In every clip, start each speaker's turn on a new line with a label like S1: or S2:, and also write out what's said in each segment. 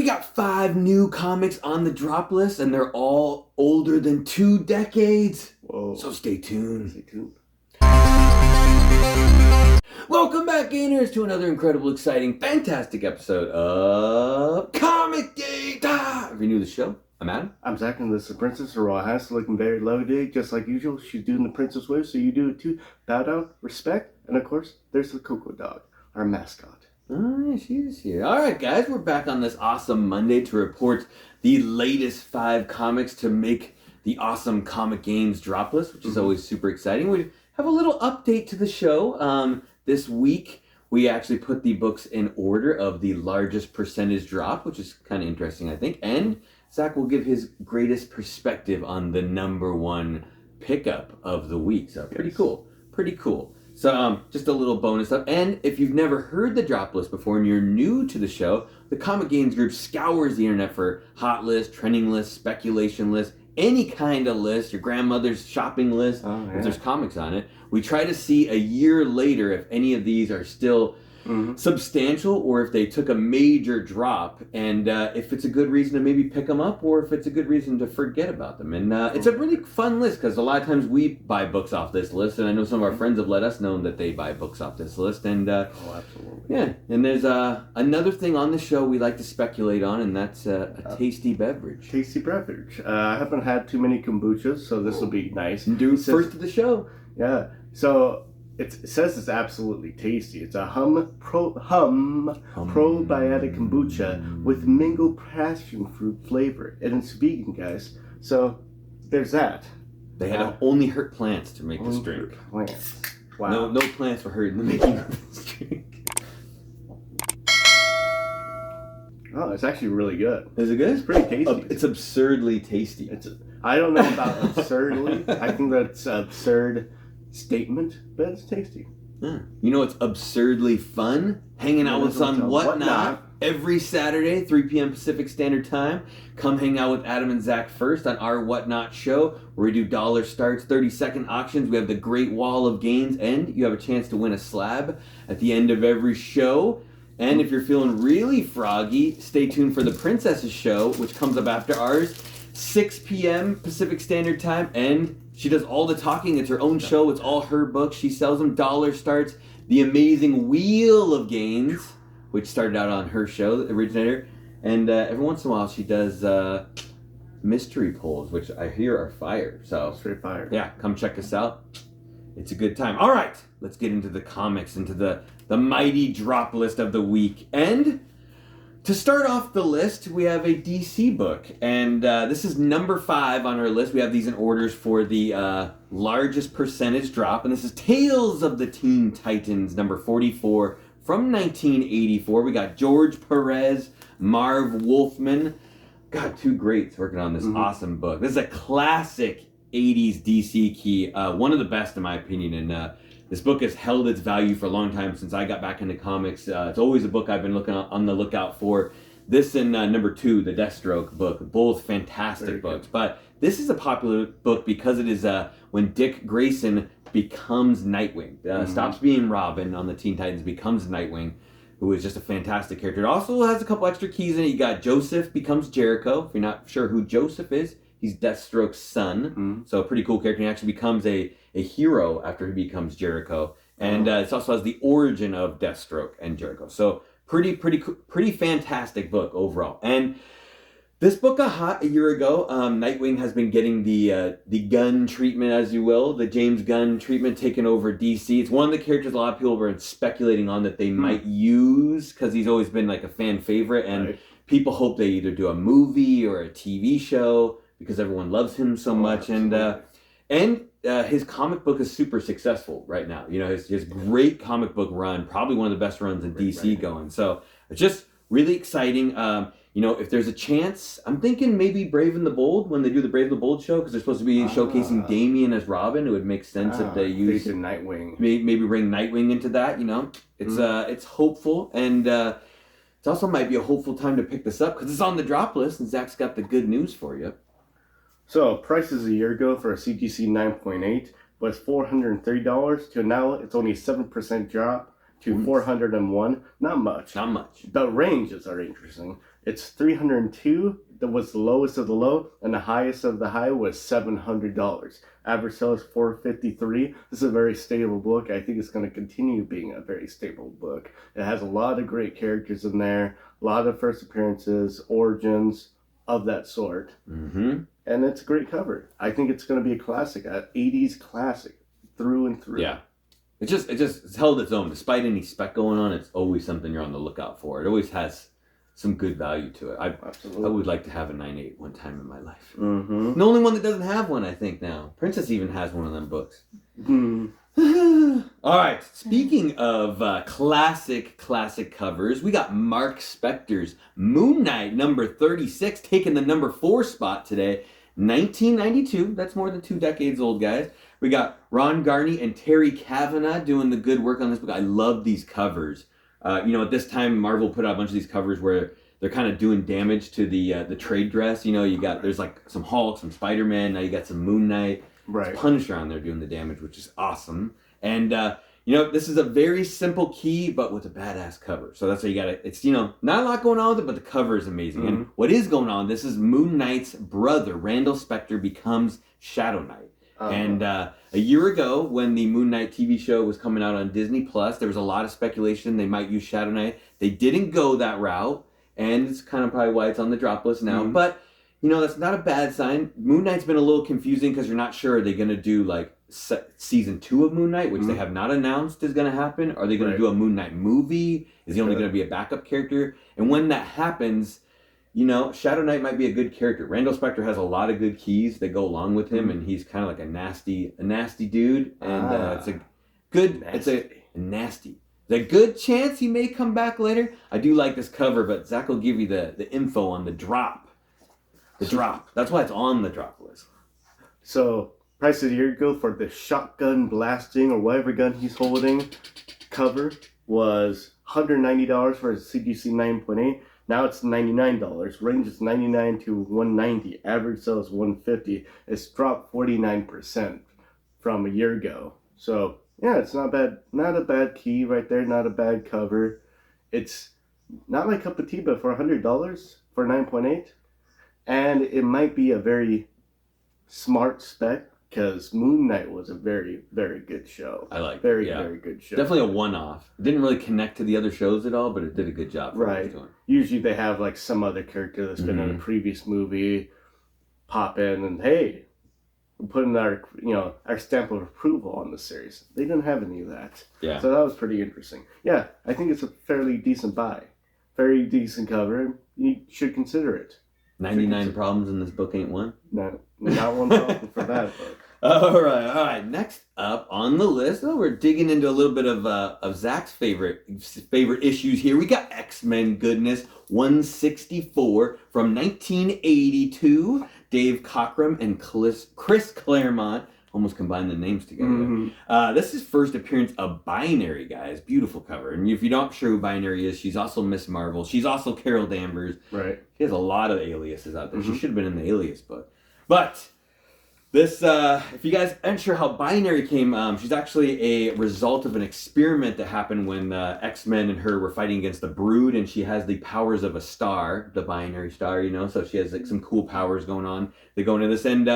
S1: We got 5 new comics on the drop list, and they're all older than 2 decades.
S2: Whoa.
S1: So stay tuned.
S2: Stay tuned.
S1: Welcome back, Gainers, to another incredible, exciting, fantastic episode of ComicGains. If you're new to the show, I'm Adam.
S2: I'm Zach, and this is Princess Aurora Haas, looking very lovely today, just like usual. She's doing the princess wave, so you do it too. Bow down, respect, and of course, there's the Cocoa Dog, our mascot.
S1: Oh, yeah, she's here. All right, guys, we're back on this awesome Monday to report the latest 5 comics to make the awesome ComicGains drop list, which is always super exciting. We have a little update to the show. This week, we actually put the books in order of the largest percentage drop, which is kind of interesting, I think. And Zach will give his greatest perspective on the number 1 pickup of the week. So pretty cool. Pretty cool. So just a little bonus stuff. And if you've never heard the drop list before and you're new to the show, the ComicGains group scours the internet for hot lists, trending lists, speculation lists, any kind of list, your grandmother's shopping list, if there's comics on it. We try to see a year later if any of these are still substantial or if they took a major drop, and if it's a good reason to maybe pick them up or if it's a good reason to forget about them. And it's a really fun list because a lot of times we buy books off this list, and I know some of our friends have let us know that they buy books off this list. And
S2: Absolutely.
S1: Yeah, and there's another thing on the show we like to speculate on, and that's a tasty beverage.
S2: Tasty beverage. I haven't had too many kombuchas, so this will be nice.
S1: First of the show.
S2: Yeah. So it says it's absolutely tasty. It's a probiotic kombucha with mango passion fruit flavor, and it's vegan, guys. So there's that.
S1: They had to only hurt plants to make this drink.
S2: Plants. Wow.
S1: No plants were hurt in the making of this drink.
S2: Oh, it's actually really good.
S1: Is it good?
S2: It's pretty tasty.
S1: It's absurdly tasty.
S2: I don't know about absurdly. I think that's an absurd statement, but it's tasty.
S1: Yeah. You know, it's absurdly fun hanging out with us on Whatnot every Saturday, 3 p.m. Pacific Standard Time. Come hang out with Adam and Zach first on our Whatnot show, where we do dollar starts, 30-second auctions. We have the Great Wall of Gains, and you have a chance to win a slab at the end of every show. And if you're feeling really froggy, stay tuned for the Princess's show, which comes up after ours, 6 p.m. Pacific Standard Time, and she does all the talking. It's her own show. It's all her books. She sells them. Dollar starts. The Amazing Wheel of Gains, which started out on her show, the originator. And every once in a while, she does mystery polls, which I hear are fire. So
S2: straight fire.
S1: Yeah, come check us out. It's a good time. All right, let's get into the comics, into the mighty drop list of the week. And to start off the list, we have a DC book, and this is number 5 on our list. We have these in orders for the largest percentage drop, and this is Tales of the Teen Titans, number 44 from 1984. We got George Perez, Marv Wolfman. God, 2 greats working on this awesome book. This is a classic 80s DC key, one of the best in my opinion, and this book has held its value for a long time since I got back into comics. It's always a book I've been looking on the lookout for. This and number 2, the Deathstroke book, both fantastic books. But this is a popular book because it is when Dick Grayson becomes Nightwing, stops being Robin on the Teen Titans, becomes Nightwing, who is just a fantastic character. It also has a couple extra keys in it. You got Joseph becomes Jericho. If you're not sure who Joseph is, he's Deathstroke's son. So a pretty cool character. He actually becomes a hero after he becomes Jericho. And it also has the origin of Deathstroke and Jericho. So pretty fantastic book overall. And this book a year ago, Nightwing has been getting the Gunn treatment, as you will, the James Gunn treatment taken over DC. It's one of the characters a lot of people were speculating on that they might use because he's always been like a fan favorite. And people hope they either do a movie or a TV show because everyone loves him so much. And his comic book is super successful right now. You know, his great comic book run, probably one of the best runs in DC going. So it's just really exciting. You know, if there's a chance, I'm thinking maybe Brave and the Bold, when they do the Brave and the Bold show, because they're supposed to be showcasing Damian as Robin. It would make sense if they use
S2: Nightwing.
S1: Maybe bring Nightwing into that. You know, it's hopeful, and it also might be a hopeful time to pick this up because it's on the drop list, and Zach's got the good news for you.
S2: So prices a year ago for a CGC 9.8 was $430. To now, it's only a 7% drop to 401. Not much.
S1: Not much.
S2: The ranges are interesting. It's $302. That was the lowest of the low, and the highest of the high was $700. Average sale is $453. This is a very stable book. I think it's going to continue being a very stable book. It has a lot of great characters in there, a lot of first appearances, origins of that sort.
S1: Mm-hmm.
S2: And it's a great cover. I think it's going to be a classic, an 80s classic through and through.
S1: Yeah. It's held its own. Despite any spec going on, it's always something you're on the lookout for. It always has some good value to it. I would like to have a 9.8 one time in my life.
S2: Mm-hmm.
S1: The only one that doesn't have one, I think, now. Princess even has one of them books.
S2: Mm.
S1: All right. Speaking of classic covers, we got Mark Spector's Moon Knight number 36 taking the number 4 spot today. 1992. That's more than 2 decades old, guys. We got Ron Garney and Terry Kavanagh doing the good work on this book. I love these covers. At this time, Marvel put out a bunch of these covers where they're kind of doing damage to the trade dress. There's like some Hulk, some SpiderMan. Now you got some Moon Knight.
S2: Right.
S1: There's Punisher on there doing the damage, which is awesome. And this is a very simple key, but with a badass cover. So that's why you got it. It's not a lot going on with it, but the cover is amazing. Mm-hmm. And what is going on? This is Moon Knight's brother, Randall Spector, becomes Shadow Knight. And a year ago, when the Moon Knight TV show was coming out on Disney Plus, there was a lot of speculation they might use Shadow Knight. They didn't go that route, and it's kind of probably why it's on the drop list now. Mm-hmm. But that's not a bad sign. Moon Knight's been a little confusing because you're not sure, are they going to do like season 2 of Moon Knight, which they have not announced is going to happen? Are they going to do a Moon Knight movie? Is he only going to be a backup character? And when that happens, Shadow Knight might be a good character. Randall Spector has a lot of good keys that go along with him, and he's kind of like a nasty dude. And it's a good chance he may come back later. I do like this cover, but Zach will give you the info on the drop. The drop. That's why it's on the drop list.
S2: So, price a year ago for the shotgun blasting or whatever gun he's holding cover was $190 for a CGC 9.8. Now it's $99. Range is $99 to $190. Average sale is $150. It's dropped 49% from a year ago. So yeah, it's not bad. Not a bad key right there. Not a bad cover. It's not my cup of tea, but for $100 for 9.8, and it might be a very smart spec. Because Moon Knight was a very, very good show.
S1: I like
S2: very good show.
S1: Definitely a one-off. It didn't really connect to the other shows at all, but it did a good job.
S2: Right. Usually they have like some other character that's been in a previous movie pop in and hey, we're putting our stamp of approval on the series. They didn't have any of that.
S1: Yeah.
S2: So that was pretty interesting. Yeah, I think it's a fairly decent buy. Very decent cover. You should consider it.
S1: 99 problems in this book ain't one?
S2: No, not one problem for that book.
S1: All right. Next up on the list, we're digging into a little bit of Zach's favorite issues here. We got X-Men goodness 164 from 1982. Dave Cockrum and Chris Claremont almost combined the names together. Mm-hmm. This is first appearance of Binary, guys. Beautiful cover. And if you're not sure who Binary is, she's also Miss Marvel. She's also Carol Danvers.
S2: Right.
S1: She has a lot of aliases out there. Mm-hmm. She should have been in the Alias book. But this, if you guys aren't sure how Binary came, she's actually a result of an experiment that happened when X-Men and her were fighting against the Brood, and she has the powers of a star, the Binary star, so she has like some cool powers going on. They go into this, and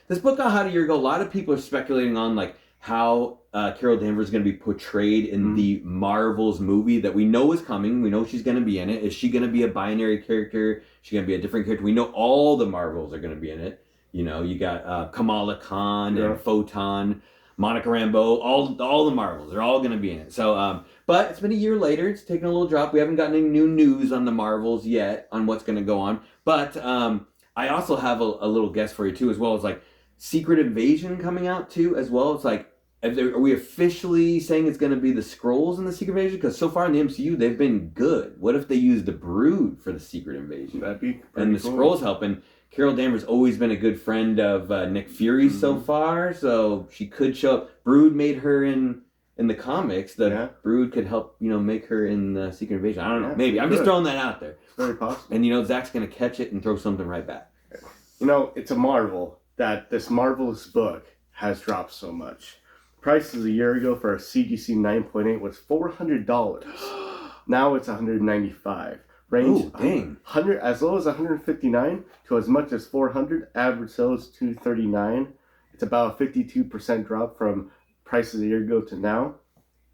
S1: this book got out a year ago. A lot of people are speculating on like how Carol Danvers is going to be portrayed in the Marvels movie that we know is coming. We know she's going to be in it. Is she going to be a Binary character? Is she going to be a different character? We know all the Marvels are going to be in it. You got Kamala Khan and Photon, Monica Rambeau, all the Marvels. They're all going to be in it. So, but it's been a year later. It's taken a little drop. We haven't gotten any new news on the Marvels yet on what's going to go on. But I also have a little guess for you too, as well as like Secret Invasion coming out too, as well. It's like, are we officially saying it's going to be the Skrulls in the Secret Invasion? Because so far in the MCU, they've been good. What if they use the Brood for the Secret Invasion?
S2: That'd be
S1: and the
S2: cool.
S1: Skrulls helping. Carol Danvers always been a good friend of Nick Fury so far, so she could show up. Brood made her in the comics. The Brood could help, make her in the Secret Invasion. I don't know. Maybe. I'm just throwing that out there.
S2: It's very possible.
S1: And, Zach's going to catch it and throw something right back.
S2: It's a marvel that this marvelous book has dropped so much. Prices a year ago for a CGC 9.8 was $400. Now it's $195. Range
S1: Oh, dang.
S2: 100 as low as 159 to as much as 400. Average sale is 239. It's about a 52% drop from prices a year ago to now.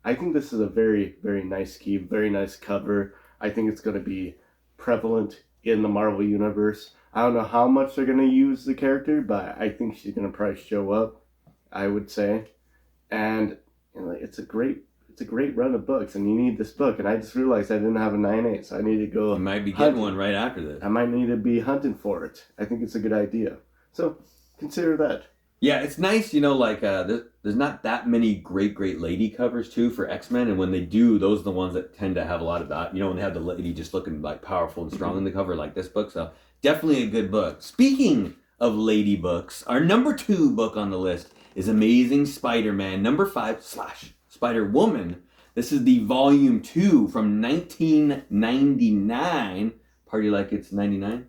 S2: I think this is a very, very nice key, very nice cover. I think it's going to be prevalent in the Marvel Universe. I don't know how much they're going to use the character, but I think she's going to probably show up, I would say. And it's a great run of books, and you need this book. And I just realized I didn't have a 9/8, so I need to go.
S1: You might be getting
S2: hunting.
S1: one right after this.
S2: I might need to be hunting for it. I think it's a good idea. So consider that.
S1: Yeah, it's nice, like there's not that many great lady covers too for X-Men, and when they do, those are the ones that tend to have a lot of that. When they have the lady just looking like powerful and strong in the cover, like this book. So definitely a good book. Speaking of lady books, our number 2 book on the list is Amazing Spider-Man, number 5 / Spider-Woman. This is the volume 2 from 1999. Party like it's 99.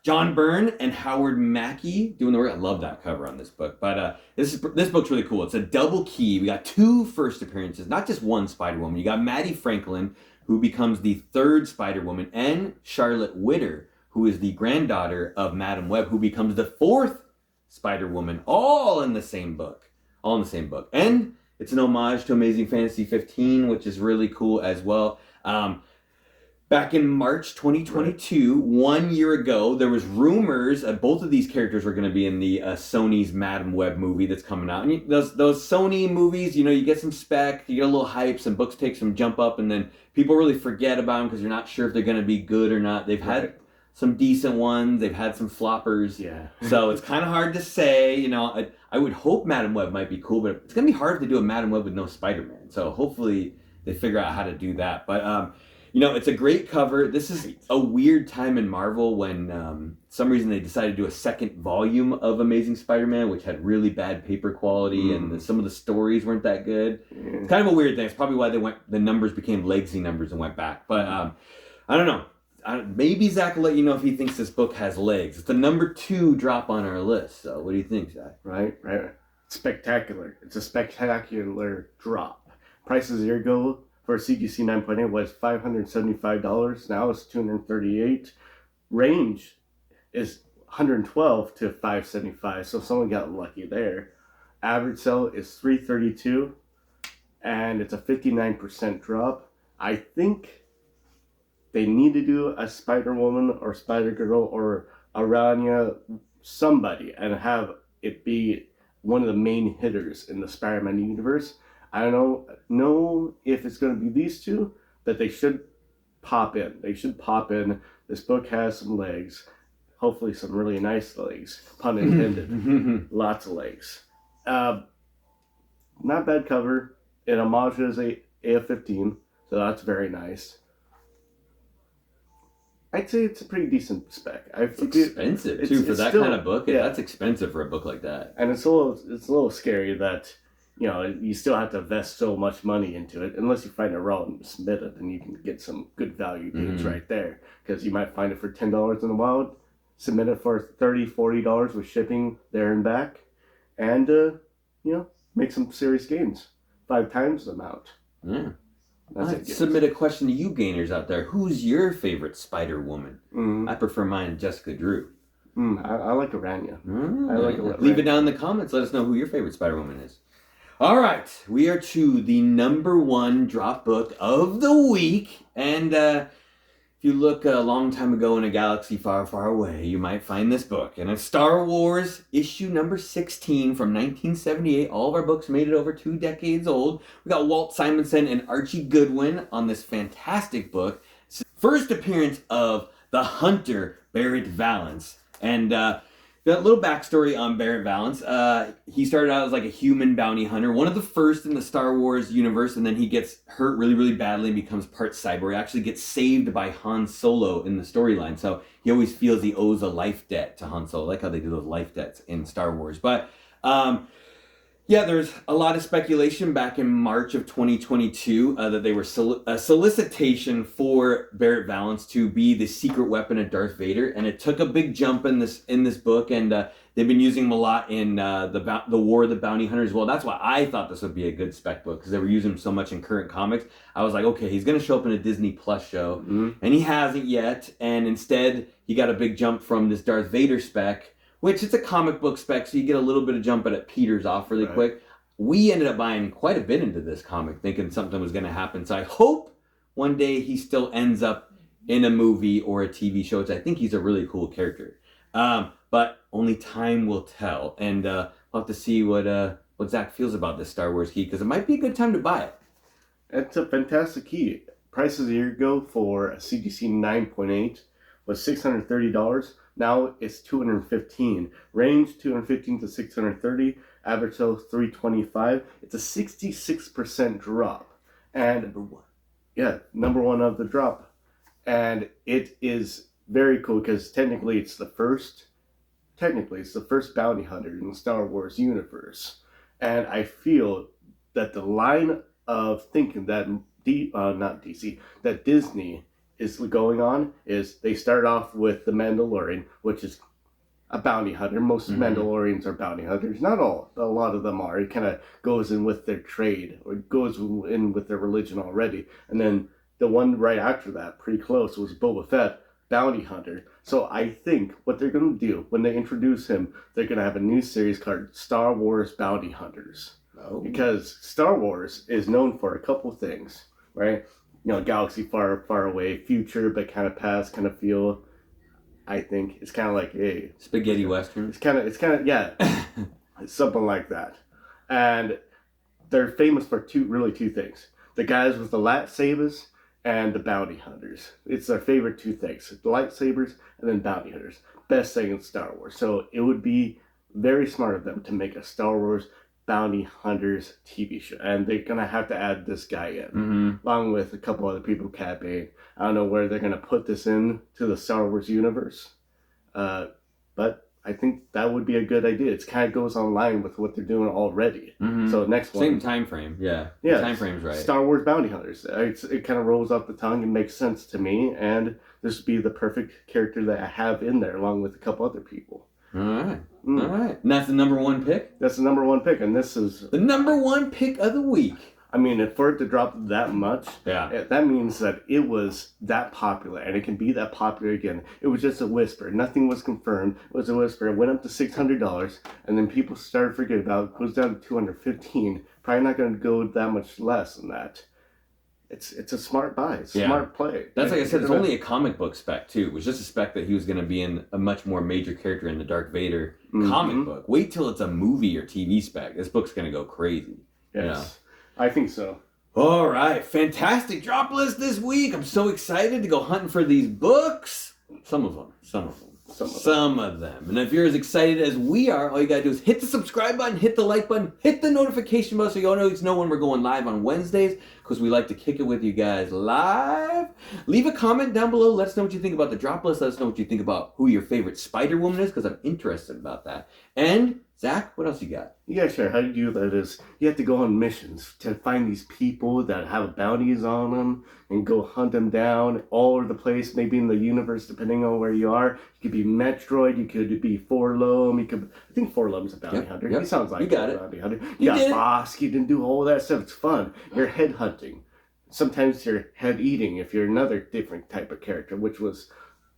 S1: John Byrne and Howard Mackie doing the work. I love that cover on this book. But this book's really cool. It's a double key. We got 2 first appearances, not just one Spider-Woman. You got Maddie Franklin, who becomes the 3rd Spider-Woman, and Charlotte Witter, who is the granddaughter of Madam Web, who becomes the 4th Spider-Woman, all in the same book. And it's an homage to Amazing Fantasy 15, which is really cool as well. Back in March 2022, 1 year ago, there was rumors that both of these characters were going to be in the Sony's Madam Web movie that's coming out. And those Sony movies, you get some spec, you get a little hype, some books take some jump up, and then people really forget about them because you're not sure if they're going to be good or not. They've had some decent ones. They've had some floppers.
S2: Yeah.
S1: So it's kind of hard to say. I would hope Madam Web might be cool, but it's going to be hard to do a Madam Web with no Spider-Man. So hopefully they figure out how to do that. But, it's a great cover. This is a weird time in Marvel when some reason they decided to do a second volume of Amazing Spider-Man, which had really bad paper quality and some of the stories weren't that good. It's kind of a weird thing. It's probably why the numbers became legacy numbers and went back. But I don't know. Maybe Zach will let you know if he thinks this book has legs. It's the number 2 drop on our list. So what do you think, Zach?
S2: Right. Spectacular. It's a spectacular drop. Prices a year ago for CGC 9.8 was $575. Now it's $238. Range is 112 to 575. So someone got lucky there. Average sell is $332, and it's a 59% drop. I think they need to do a Spider-Woman or Spider-Girl or Aranya, somebody, and have it be one of the main hitters in the Spider-Man universe. I don't know if it's going to be these two, but they should pop in. This book has some legs. Hopefully some really nice legs. Pun intended. Lots of legs. Not bad cover. It homages AF-15, so that's very nice. I'd say it's a pretty decent spec.
S1: It's expensive too for that kind of book. Yeah. That's expensive for a book like that.
S2: And it's a little scary that you still have to invest so much money into it, unless you find it raw and submit it, and you can get some good value goods right there. Because you might find it for $10 in the wild, submit it for $30, $40 with shipping there and back, and make some serious gains. 5 times the amount.
S1: Yeah. Let's submit a question to you gainers out there. Who's your favorite Spider-Woman? I prefer mine, Jessica Drew.
S2: I like Aranya. I like Aranya.
S1: Leave it down in the comments. Let us know who your favorite Spider-Woman is. All right. We are to the number 1 drop book of the week. And if you look a long time ago in a galaxy far, far away, you might find this book. And it's Star Wars issue number 16 from 1978. All of our books made it over 2 decades old. We got Walt Simonson and Archie Goodwin on this fantastic book. It's the first appearance of the Hunter, Barrett Valance. And a little backstory on Barrett Valance. He started out as like a human bounty hunter, one of the first in the Star Wars universe, and then he gets hurt really, really badly and becomes part cyborg. He actually gets saved by Han Solo in the storyline, so he always feels he owes a life debt to Han Solo. I like how they do those life debts in Star Wars. But Yeah, there's a lot of speculation back in March of 2022 that they were a solicitation for Barrett Valance to be the secret weapon of Darth Vader, and it took a big jump in this book, and they've been using him a lot in the War of the Bounty Hunters as well. That's why I thought this would be a good spec book, because they were using him so much in current comics. I was like, okay, he's going to show up in a Disney Plus show, and he hasn't yet, and instead he got a big jump from this Darth Vader spec, which it's a comic book spec, so you get a little bit of jump, but it peters off really quick. We ended up buying quite a bit into this comic, thinking something was going to happen. So I hope one day he still ends up in a movie or a TV show, which I think he's a really cool character. But only time will tell. And we'll have to see what Zach feels about this Star Wars key, because it might be a good time to buy it.
S2: It's a fantastic key. Prices a year ago for a CGC 9.8 was $630. Now it's $215. Range $215 to $630. Average sale $325. It's a 66% drop. And
S1: Number one.
S2: Yeah, number one of the drop. And it is very cool because technically it's the first bounty hunter in the Star Wars universe. And I feel that the line of thinking that that Disney is going on is they start off with the Mandalorian, which is a bounty hunter. Most Mandalorians are bounty hunters. Not all. A lot of them are. It kind of goes in with their trade, or goes in with their religion already. And then the one right after that, pretty close, was Boba Fett, bounty hunter. So I think what they're going to do when they introduce him, they're going to have a new series called Star Wars Bounty Hunters.
S1: Oh.
S2: Because Star Wars is known for a couple things, right? You know, galaxy far, far away, future, but kind of past, kind of feel. I think it's kind of like a
S1: spaghetti western.
S2: It's kind of yeah, it's something like that. And they're famous for two things: the guys with the lightsabers and the bounty hunters. It's their favorite two things: the lightsabers and then bounty hunters. Best thing in Star Wars. So it would be very smart of them to make a Star Wars Bounty Hunters TV show, and they're gonna have to add this guy in, along with a couple other people. Cat Bane. I don't know where they're gonna put this in to the Star Wars universe, but I think that would be a good idea. It kind of goes online with what they're doing already. So next one,
S1: same time frame, yeah,
S2: the
S1: time frame's right.
S2: Star Wars Bounty Hunters. It kind of rolls off the tongue and makes sense to me, and this would be the perfect character that I have in there, along with a couple other people.
S1: All right. And that's the number one pick?
S2: That's the number one pick, and this is...
S1: the number one pick of the week.
S2: I mean, for it to drop that much, that means that it was that popular, and it can be that popular again. It was just a whisper. Nothing was confirmed. It was a whisper. It went up to $600, and then people started forgetting about it. It goes down to $215. Probably not going to go that much less than that. It's a smart buy. It's a smart play.
S1: That's like I said, it's only a comic book spec, too. It was just a spec that he was going to be in a much more major character in the Darth Vader comic book. Wait till it's a movie or TV spec. This book's going to go crazy.
S2: Yes,
S1: you know?
S2: I think so.
S1: All right. Fantastic drop list this week. I'm so excited to go hunting for these books. Some of them. And if you're as excited as we are, all you gotta do is hit the subscribe button, hit the like button, hit the notification bell so you always know when we're going live on Wednesdays, because we like to kick it with you guys live. Leave a comment down below. Let us know what you think about the drop list. Let us know what you think about who your favorite Spider-Woman is, because I'm interested about that. And Zach, what else you got?
S2: Yeah, sure. How you do that is you have to go on missions to find these people that have bounties on them and go hunt them down all over the place, maybe in the universe, depending on where you are. You could be Metroid, you could be Forlom, I think Forlom's a bounty hunter.
S1: Yep.
S2: He sounds like
S1: a
S2: bounty hunter. You got Bosk, you can do all that stuff. It's fun. You're head hunting. Sometimes you're head eating if you're another different type of character, which was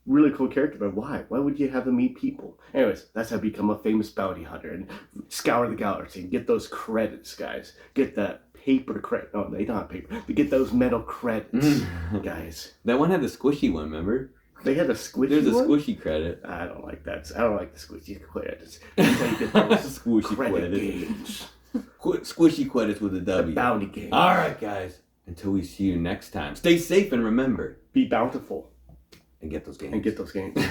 S2: really cool character, but why? Why would you have them eat people? Anyways, that's how you become a famous bounty hunter and scour the galaxy and get those credits, guys. Get that paper credit. No, they don't have paper. But get those metal credits, guys.
S1: That one had the squishy one, remember?
S2: They had a squishy
S1: There's a
S2: one?
S1: squishy credit.
S2: I don't like that. I don't like the squishy credits. Squishy
S1: credits. Squishy credits with a W.
S2: The bounty game.
S1: All right, guys. Until we see you next time, stay safe and remember,
S2: be bountiful.
S1: And get those games.